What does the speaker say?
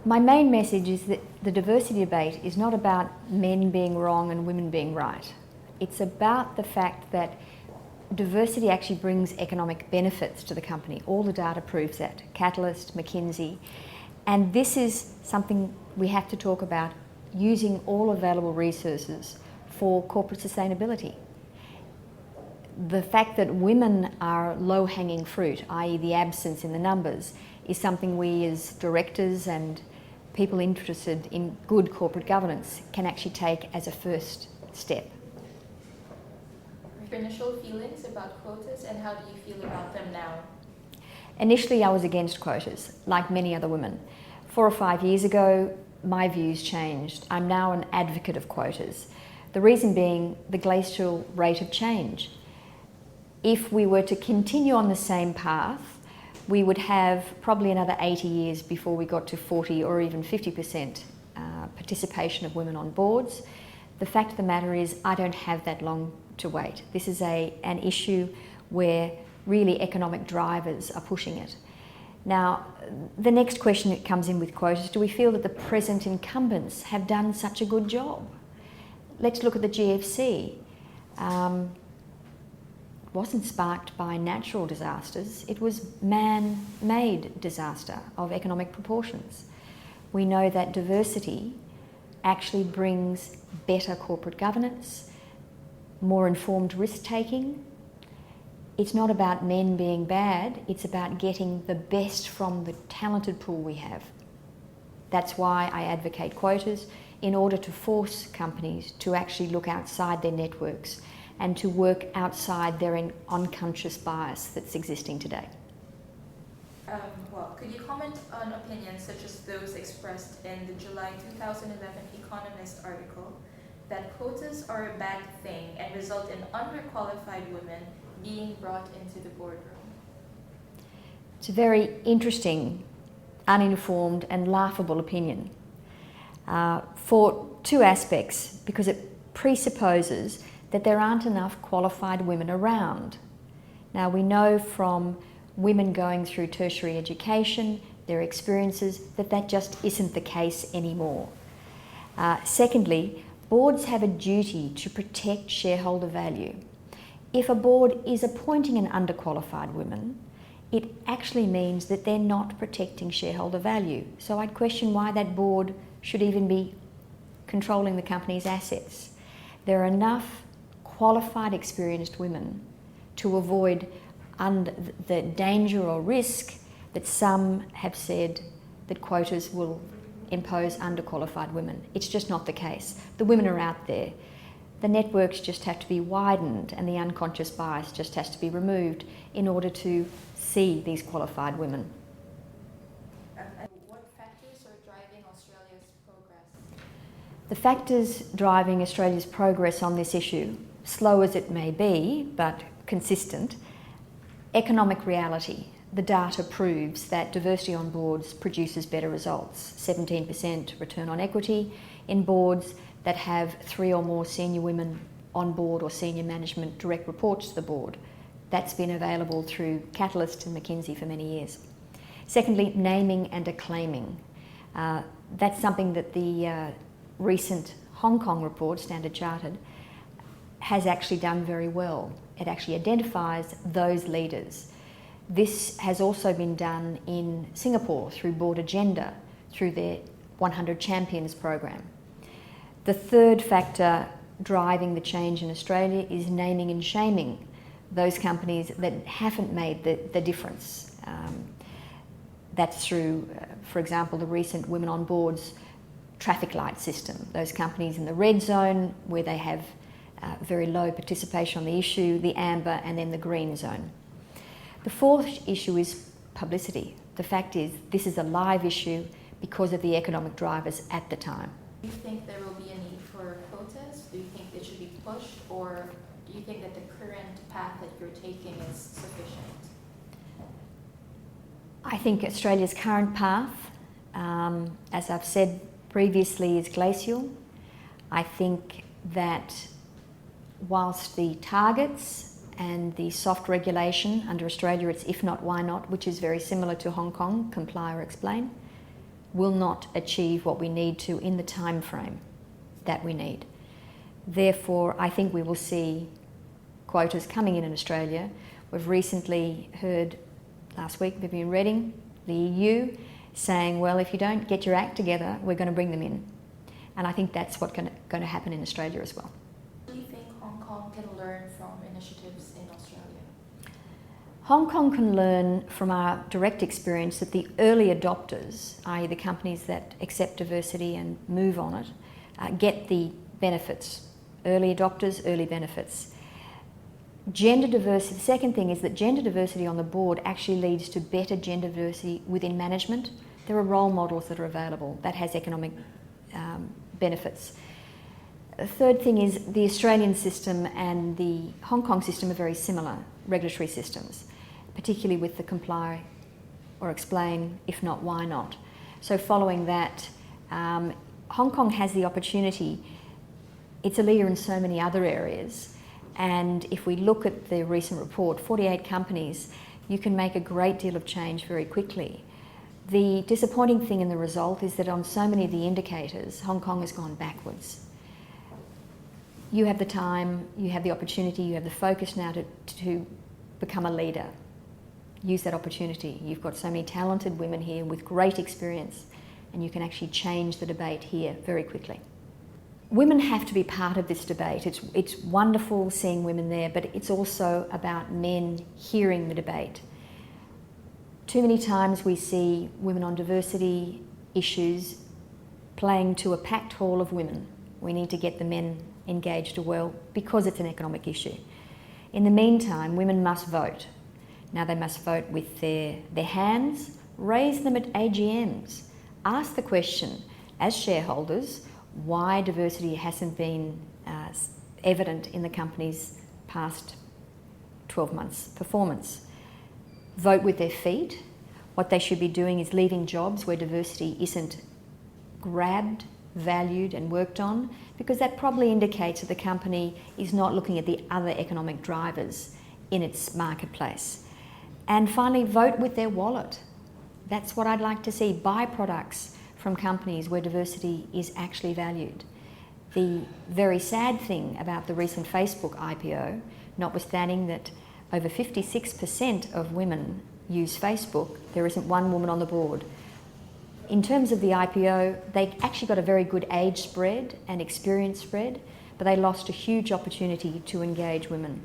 My main message is that the diversity debate is not about men being wrong and women being right. It's about the fact that diversity actually brings economic benefits to the company. All the data proves that. Catalyst, McKinsey. And this is something we have to talk about, using all available resources for corporate sustainability. The fact that women are low-hanging fruit, i.e. the absence in the numbers, is something we as directors and people interested in good corporate governance can actually take as a first step. Your initial feelings about quotas, and how do you feel about them now? Initially, I was against quotas, like many other women. 4 or 5 years ago, my views changed. I'm now an advocate of quotas. The reason being the glacial rate of change. If we were to continue on the same path, we would have probably another 80 years before we got to 40 or even 50% participation of women on boards. The fact of the matter is, I don't have that long to wait. This is an issue where really economic drivers are pushing it. Now, the next question that comes in with quotas, do we feel that the present incumbents have done such a good job? Let's look at the GFC. Wasn't sparked by natural disasters, it was man-made disaster of economic proportions. We know that diversity actually brings better corporate governance, more informed risk-taking. It's not about men being bad, it's about getting the best from the talented pool we have. That's why I advocate quotas, in order to force companies to actually look outside their networks and to work outside their unconscious bias that's existing today. Well, could you comment on opinions such as those expressed in the July 2011 Economist article that quotas are a bad thing and result in underqualified women being brought into the boardroom? It's a very interesting, uninformed and laughable opinion for two aspects, because it presupposes that there aren't enough qualified women around. Now, we know from women going through tertiary education, their experiences, that just isn't the case anymore. Secondly, boards have a duty to protect shareholder value. If a board is appointing an underqualified woman, it actually means that they're not protecting shareholder value. So I'd question why that board should even be controlling the company's assets. There are enough qualified, experienced women to avoid the danger or risk that some have said that quotas will impose underqualified women. It's just not the case. The women are out there. The networks just have to be widened and the unconscious bias just has to be removed in order to see these qualified women. What factors are driving Australia's progress? The factors driving Australia's progress on this issue, slow as it may be, but consistent. Economic reality. The data proves that diversity on boards produces better results. 17% return on equity in boards that have 3 or more senior women on board or senior management direct reports to the board. That's been available through Catalyst and McKinsey for many years. Secondly, naming and acclaiming. That's something that the recent Hong Kong report, Standard Chartered, has actually done very well. It actually identifies those leaders. This has also been done in Singapore through Board Agenda, through their 100 Champions program. The third factor driving the change in Australia is naming and shaming those companies that haven't made the difference. That's through, for example, the recent Women on Boards traffic light system. Those companies in the red zone where they have very low participation on the issue, the amber, and then the green zone. The fourth issue is publicity. The fact is, this is a live issue because of the economic drivers at the time. Do you think there will be a need for quotas? Do you think it should be pushed, or do you think that the current path that you're taking is sufficient? I think Australia's current path, as I've said previously, is glacial. I think that whilst the targets and the soft regulation under Australia, it's if not, why not, which is very similar to Hong Kong, comply or explain, will not achieve what we need to in the time frame that we need. Therefore, I think we will see quotas coming in Australia. We've recently heard, last week, Vivian Redding, the EU, saying, well, if you don't get your act together, we're going to bring them in. And I think that's what's going to happen in Australia as well. Do you think Hong Kong can learn from initiatives in Australia? Hong Kong can learn from our direct experience that the early adopters, i.e. the companies that accept diversity and move on it, get the benefits. Early adopters, early benefits. Gender diversity, the second thing is that gender diversity on the board actually leads to better gender diversity within management. There are role models that are available. That has economic benefits. The third thing is the Australian system and the Hong Kong system are very similar regulatory systems, particularly with the comply or explain, if not, why not. So following that, Hong Kong has the opportunity. It's a leader in so many other areas, and if we look at the recent report, 48 companies, you can make a great deal of change very quickly. The disappointing thing in the result is that on so many of the indicators, Hong Kong has gone backwards. You have the time, you have the opportunity, you have the focus now to become a leader. Use that opportunity. You've got so many talented women here with great experience, and you can actually change the debate here very quickly. Women have to be part of this debate. It's wonderful seeing women there, but it's also about men hearing the debate. Too many times we see women on diversity issues playing to a packed hall of women. We need to get the men engaged as well because it's an economic issue. In the meantime, women must vote. Now they must vote with their hands, raise them at AGMs, ask the question as shareholders, why diversity hasn't been evident in the company's past 12 months' performance. Vote with their feet. What they should be doing is leaving jobs where diversity isn't grabbed, valued and worked on, because that probably indicates that the company is not looking at the other economic drivers in its marketplace. And finally, vote with their wallet. That's what I'd like to see. Buy products from companies where diversity is actually valued. The very sad thing about the recent Facebook IPO, notwithstanding that over 56% of women use Facebook, there isn't one woman on the board. In terms of the IPO, they actually got a very good age spread and experience spread, but they lost a huge opportunity to engage women.